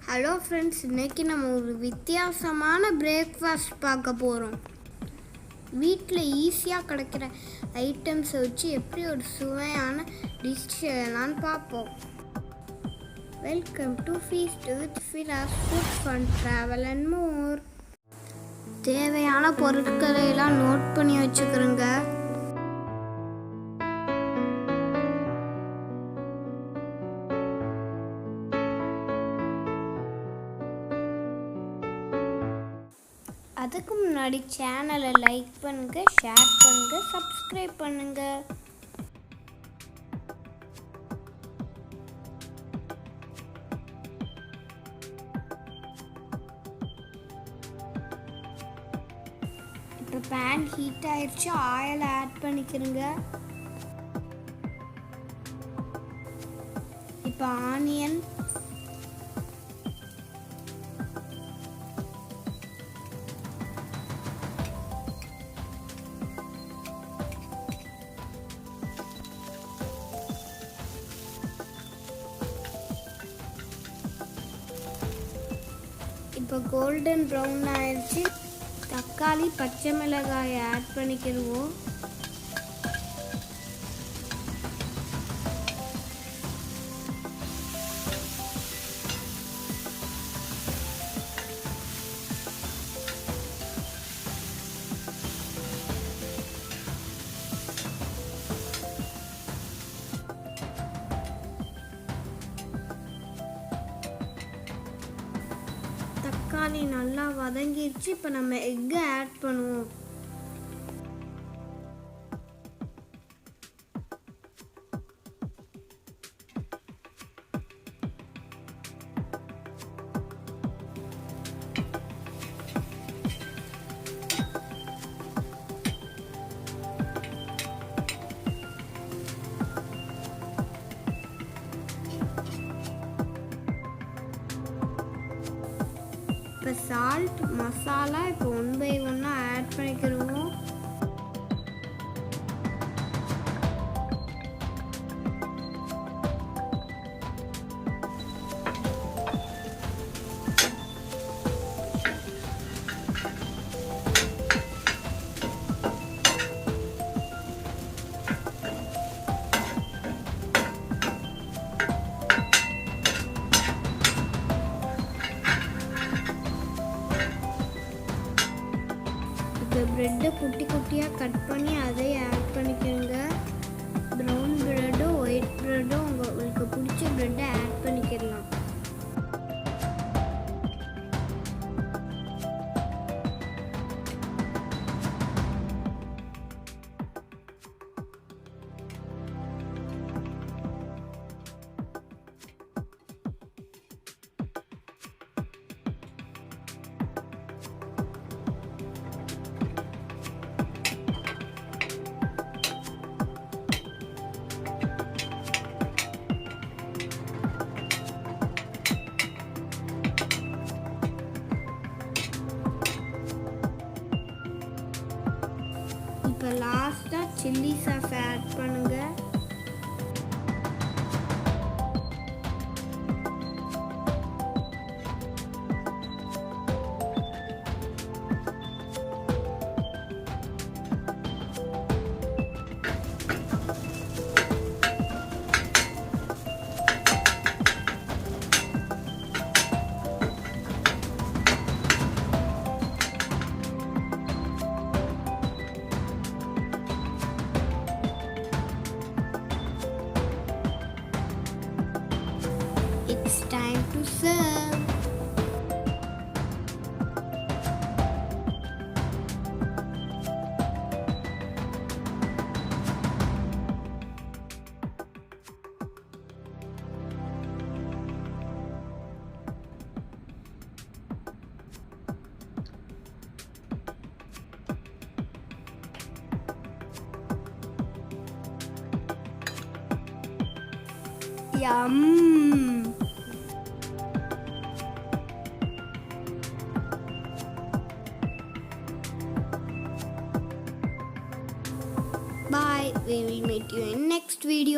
Hello friends, இன்றைக்கி நம்ம ஒரு வித்தியாசமான பிரேக்ஃபாஸ்ட் பார்க்க போகிறோம். வீட்டில் ஈஸியாக கிடைக்கிற ஐட்டம்ஸை வச்சு எப்படி ஒரு சுவையான டிஷ் செய்யலான்னு பார்ப்போம். Welcome to feast with Fraz food fun travel and more. தேவையான பொருட்களை எல்லாம் நோட் பண்ணி வச்சுக்கிறோங்க. அதுக்கு முன்னாடி சேனலை லைக் பண்ணுங்க, ஷேர் பண்ணுங்க, சப்ஸ்கிரைப் பண்ணுங்க. இப்போ பேன் ஹீட் ஆயிடுச்சு, ஆயில் ஆட் பண்ணிக்கிறங்க. இப்போ ஆனியன், இப்போ கோல்டன் ப்ரௌன் ஆயிடுச்சு. தக்காளி, பச்சை மிளகாயை ஆட் பண்ணிக்கிடுவோம். தக்காளி நல்லா வதங்கிடுச்சு. இப்போ நம்ம எக்கை ஆட் பண்ணுவோம். இப்போ சால்ட், மசாலா இப்போ 1 by 1 ஆட் பண்ணிக்கிடுவோம். ப்ரெட்டை குட்டி குட்டியாக கட் பண்ணி அதை ஆட் பண்ணிக்கோங்க. ப்ரௌன் ப்ரெட்டோ ஒயிட் ப்ரெட்டோ உங்களுக்கு பிடிச்ச ப்ரெட்டை ஆட் பண்ணிக்கிடலாம். இப்போ லாஸ்ட்டாக சில்லி சாஸ் ஆட் பண்ணுங்க. It's time to serve. Yum. Bye. We will meet you in next video.